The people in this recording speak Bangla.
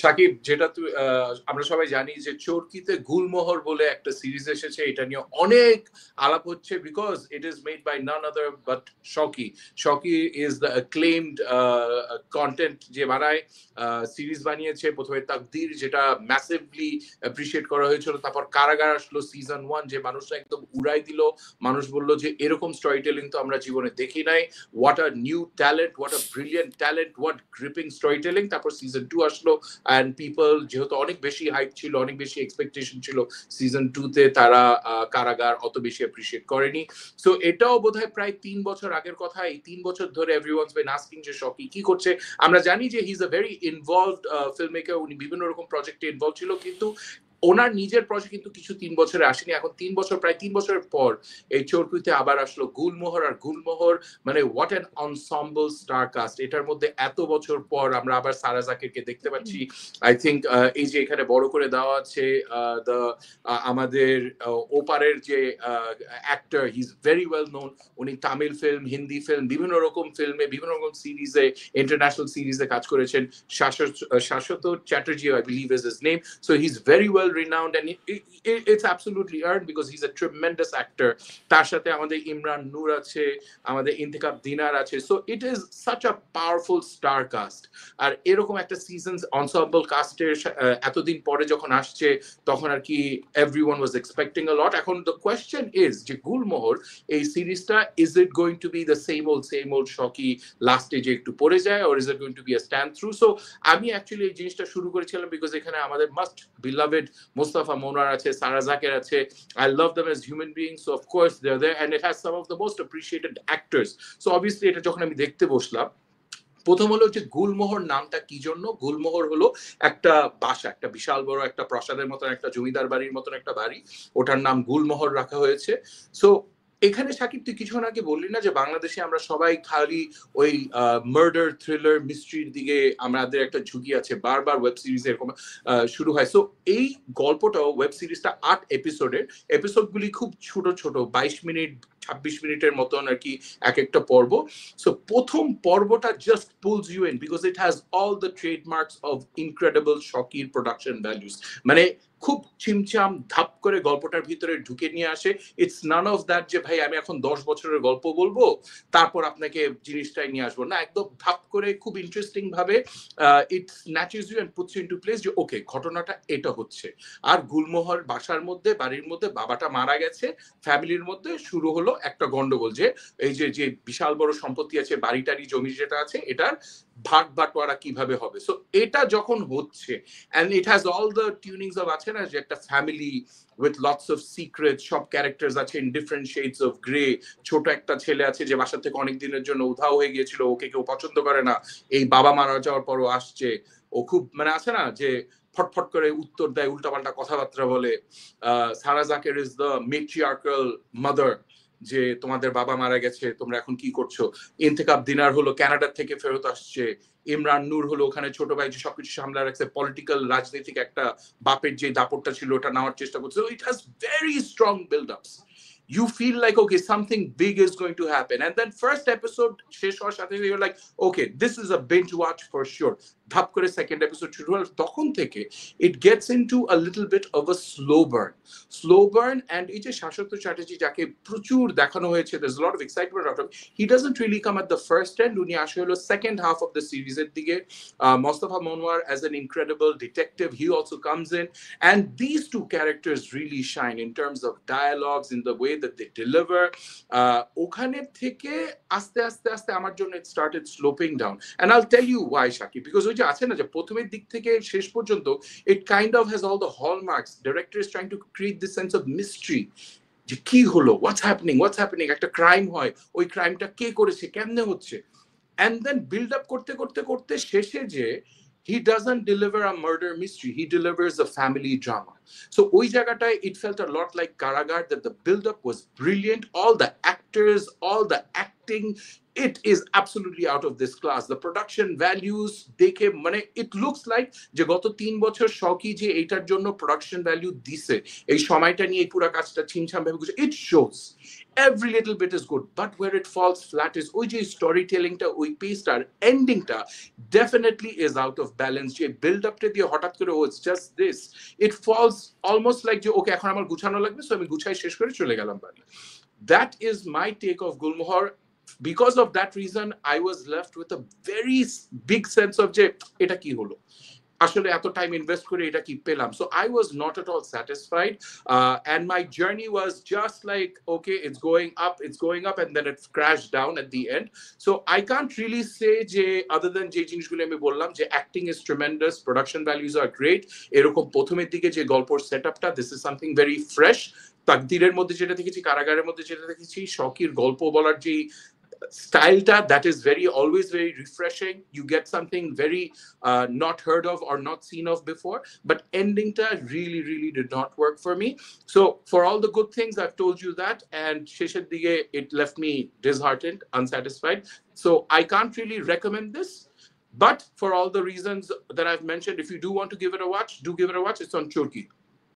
সাকিব, যেটা আমরা সবাই জানি যে চরকিতে গুলমোহর বলে একটা সিরিজ এসেছে, এটা নিয়ে অনেক আলাপ হচ্ছে because it is made by none other but শকি। শকি ইজ দ্য অ্যাক্লেমড কন্টেন্ট যে বানায়, সিরিজ বানিয়েছে প্রথমে তাকদীর, যেটা ম্যাসিভলি অ্যাপ্রিসিয়েট করা হয়েছিল। তারপর কারাগার আসলো সিজন 1, যে মানুষরা একদম উড়াই দিল। মানুষ বলল যে এরকম স্টোরি টেলিং তো আমরা জীবনে দেখি নাই, what a new talent, what a brilliant talent, what gripping story telling. তারপর সিজন 2 আসলো, অ্যান্ড পিপল যেহেতু অনেক বেশি হাইপ ছিল, অনেক বেশি এক্সপেকটেশন ছিল সিজন 2-তে, তারা কারাগার অত বেশি অ্যাপ্রিসিয়েট করেনি। সো এটাও বোধহয় প্রায় 3 বছর আগের কথা। এই 3 বছর ধরে এভরিওয়ানস বিন আস্কিং যে শকি কি করছে। আমরা জানি যে he is a very involved film maker, উনি বিভিন্ন রকম প্রজেক্টে ইনভলভ ছিল, কিন্তু ওনার নিজের প্রজেক্ট কিন্তু কিছু 3 বছরে আসেনি। এখন 3 বছর, প্রায় 3 বছরের পর এই চোরকুইতে আবার আসলো গুলমোহর। আর গুলমোহর মানে what an ensemble star caste. এটার মধ্যে এত বছর পর আমরা আবার সারা জাকিরকে দেখতে পাচ্ছি। আই থিঙ্ক এই যে এখানে বড় করে দেওয়া আছে আমাদের ওপারের যে actor, he is very well known. উনি তামিল ফিল্ম, হিন্দি ফিল্ম, বিভিন্ন রকম ফিল্মে, বিভিন্ন রকম সিরিজে, ইন্টারন্যাশনাল সিরিজে কাজ করেছেন। Saswata Chatterjee, I believe is his name. So he's very well renowned, and it's absolutely earned because he's a tremendous actor. তার সাথে আমাদের ইমরান নূর আছে, আমাদের ইন্তেখাব দিনার আছে। So it is such a powerful star cast. আর এরকম একটা সিজনস ensemble কাস্টের এতদিন পরে যখন আসছে, তখন আর কি everyone was expecting a lot. এখন the question is যে গুলমোহর এই সিরিজটা, is it going to be the same old শকি লাস্টে যে একটু পড়ে যায়, or is it going to be a stand through? So আমি অ্যাকচুয়ালি এই জিনিসটা শুরু করেছিলাম বিকজ এখানে আমাদের মাস্ট beloved Mustafa Monar আছে, Sara Zakir আছে. I love them as human beings, so of course they're there, and it has some of the most appreciated actors. So obviously এটা যখন আমি দেখতে বসলাম, প্রথম হলো যে গুলমোহর নামটা কি জন্য। গুলমোহর হলো একটা বাসা, একটা বিশাল বড় একটা প্রাসাদের মতন, একটা জমিদার বাড়ির মতন একটা বাড়ি, ওটার নাম গুলমোহর রাখা হয়েছে। সো এখানে সাকিব, তুই কিছুক্ষণ আগে বললি না যে বাংলাদেশে আমরা সবাই খালি ওই মার্ডার, থ্রিলার, মিস্ট্রির দিকে আমাদের একটা ঝুঁকি আছে, বারবার ওয়েব সিরিজ এরকম শুরু হয়। সো এই গল্পটাও, ওয়েব সিরিজটা 8 এপিসোডের, এপিসোডগুলি খুব ছোট ছোট, 22 মিনিট 26 মিনিটের মতন আর কি এক একটা পর্ব। সো প্রথম পর্বটা just pulls you in because it has all the trademarks of incredible শকির প্রোডাকশন ভ্যালুস। মানে খুব চিমচাম ধাপ করে গল্পটার ভিতরে ঢুকে নিয়ে আসে। ইটস নান অফ দ্যাট যে ভাই আমি এখন 10 বছরের গল্প বলবো তারপর আপনাকে জিনিসটাই নিয়ে আসবো, না, একদম ধাপ করে খুব ইন্টারেস্টিং ভাবে it snatches you and puts you into place যে ওকে, ঘটনাটা এটা হচ্ছে। আর গুলমোহর বাসার মধ্যে, বাড়ির মধ্যে বাবাটা মারা গেছে, ফ্যামিলির মধ্যে শুরু হলো একটা গন্ডগোল যে এই যে বিশাল বড় সম্পত্তি আছে, বাড়িটারি জমি যেটা আছে, এটার ভাগ বাটোয়ারা কিভাবে হবে। সো এটা যখন হচ্ছে, and it has all the tunings of আছে না যে একটা family with lots of secrets, সব ক্যারেক্টার্স আছে in different shades of gray. ছোট একটা ছেলে আছে যে বাসা থেকে অনেক দিনের জন্য উধাও হয়ে গিয়েছিল, ওকে কেউ পছন্দ করে না, এই বাবা মারা যাওয়ার পরও আসছে। ও খুব মানে আছে না যে ফটফট করে উত্তর দেয়, উল্টাপাল্টা কথাবার্তা বলে। সারা জাকির ইজ দ্য মেট্রিয়ার্কাল মাদার, যে তোমাদের বাবা মারা গেছে, তোমরা এখন কি করছো। ইন্তেখাব দিনার হলো কানাডা থেকে ফেরত আসছে। ইমরান নূর হলো ওখানে ছোট ভাই, যে সবকিছু সামলা রাখছে, পলিটিক্যাল রাজনৈতিক একটা বাপের যে দাপটটা ছিল ওটা নেওয়ার চেষ্টা করছে। It has very strong build আপস। You feel like okay, something big is going to happen, and then first episode শেষ হওয়ার সাথে you're like okay, this is a binge watch for sure. ধাপ করে সেকেন্ড এপিসোড শুরু হল, তখন থেকে it gets into a little bit of a slow burn. And এই যে শাশ্বত চ্যাটার্জি যাকে প্রচুর দেখানো হয়েছে, there's a lot of excitement about him, he doesn't really come at the first end. উনি আসে হলো second half of the series এর দিকে। Mustafa Monwar as an incredible detective, he also comes in, and these two characters really shine in terms of dialogues, in the way that they deliver. ওখানে থেকে আস্তে আস্তে আস্তে আমার জন্য it started sloping down, and I'll tell you why, Shaki, because ওই যে আছে না যে প্রথমের দিক থেকে শেষ পর্যন্ত it kind of has all the hallmarks. Director is trying to create this sense of mystery, যে কি হলো, what's happening, একটা ক্রাইম হয়, ওই ক্রাইমটা কে করেছে, কেমনে হচ্ছে, and then build up করতে করতে করতে শেষে যে he doesn't deliver a murder mystery, he delivers a family drama. So ওই জায়গাটায় it felt a lot like Karagar, that the build up was brilliant, all the actors, all the acting, it is absolutely out of this class. The production values দেখে মানে it looks like যে গত 3 বছর শকি যে এইটার জন্য প্রোডাকশন ভ্যালু দিছে এই সময়টা নিয়ে এই পুরো কাজটা ছিমছাম ভাবে করছে, it shows every little bit is good, but where it falls flat is ওই যে স্টোরি টেলিংটা, ওই পেজটার এন্ডিংটা definitely is out of balance. যে বিল্ড আপটা দিয়ে হঠাৎ করে ও it's just this, it falls almost like যে ওকে এখন আমার গুছানো লাগবে সো আমি গুছাই শেষ করে চলে গেলাম বাড়ি. That is my take of Gulmohar. Because of that reason, I was left with a very big sense of যে এটা কি হলো, আসলে এত টাইম ইনভেস্ট করে এটা কি পেলাম. So I was not at all satisfied, and my journey was just like, okay, it's going up and then it crashed down at the end. So I can't really say যে other than যে জিনিসগুলো আমি বললাম যে acting is tremendous, production values are great, এরকম প্রথমের দিকে যে গল্পের সেটআপটা, this is something very fresh. তাকদিরের মধ্যে যেটা দেখেছি, কারাগারের মধ্যে যেটা দেখেছি, শকির গল্প বলার যে স্টাইলটা, that is always very refreshing. You get something very not heard of or not seen of before, but endingটা really did not work for me. So for all the good things, I've told you that, and শেষের দিকে it left me disheartened, unsatisfied. So I can't really recommend this, but for all the reasons that I've mentioned, if you do want to give it a watch, do give it a watch. It's on Chorki.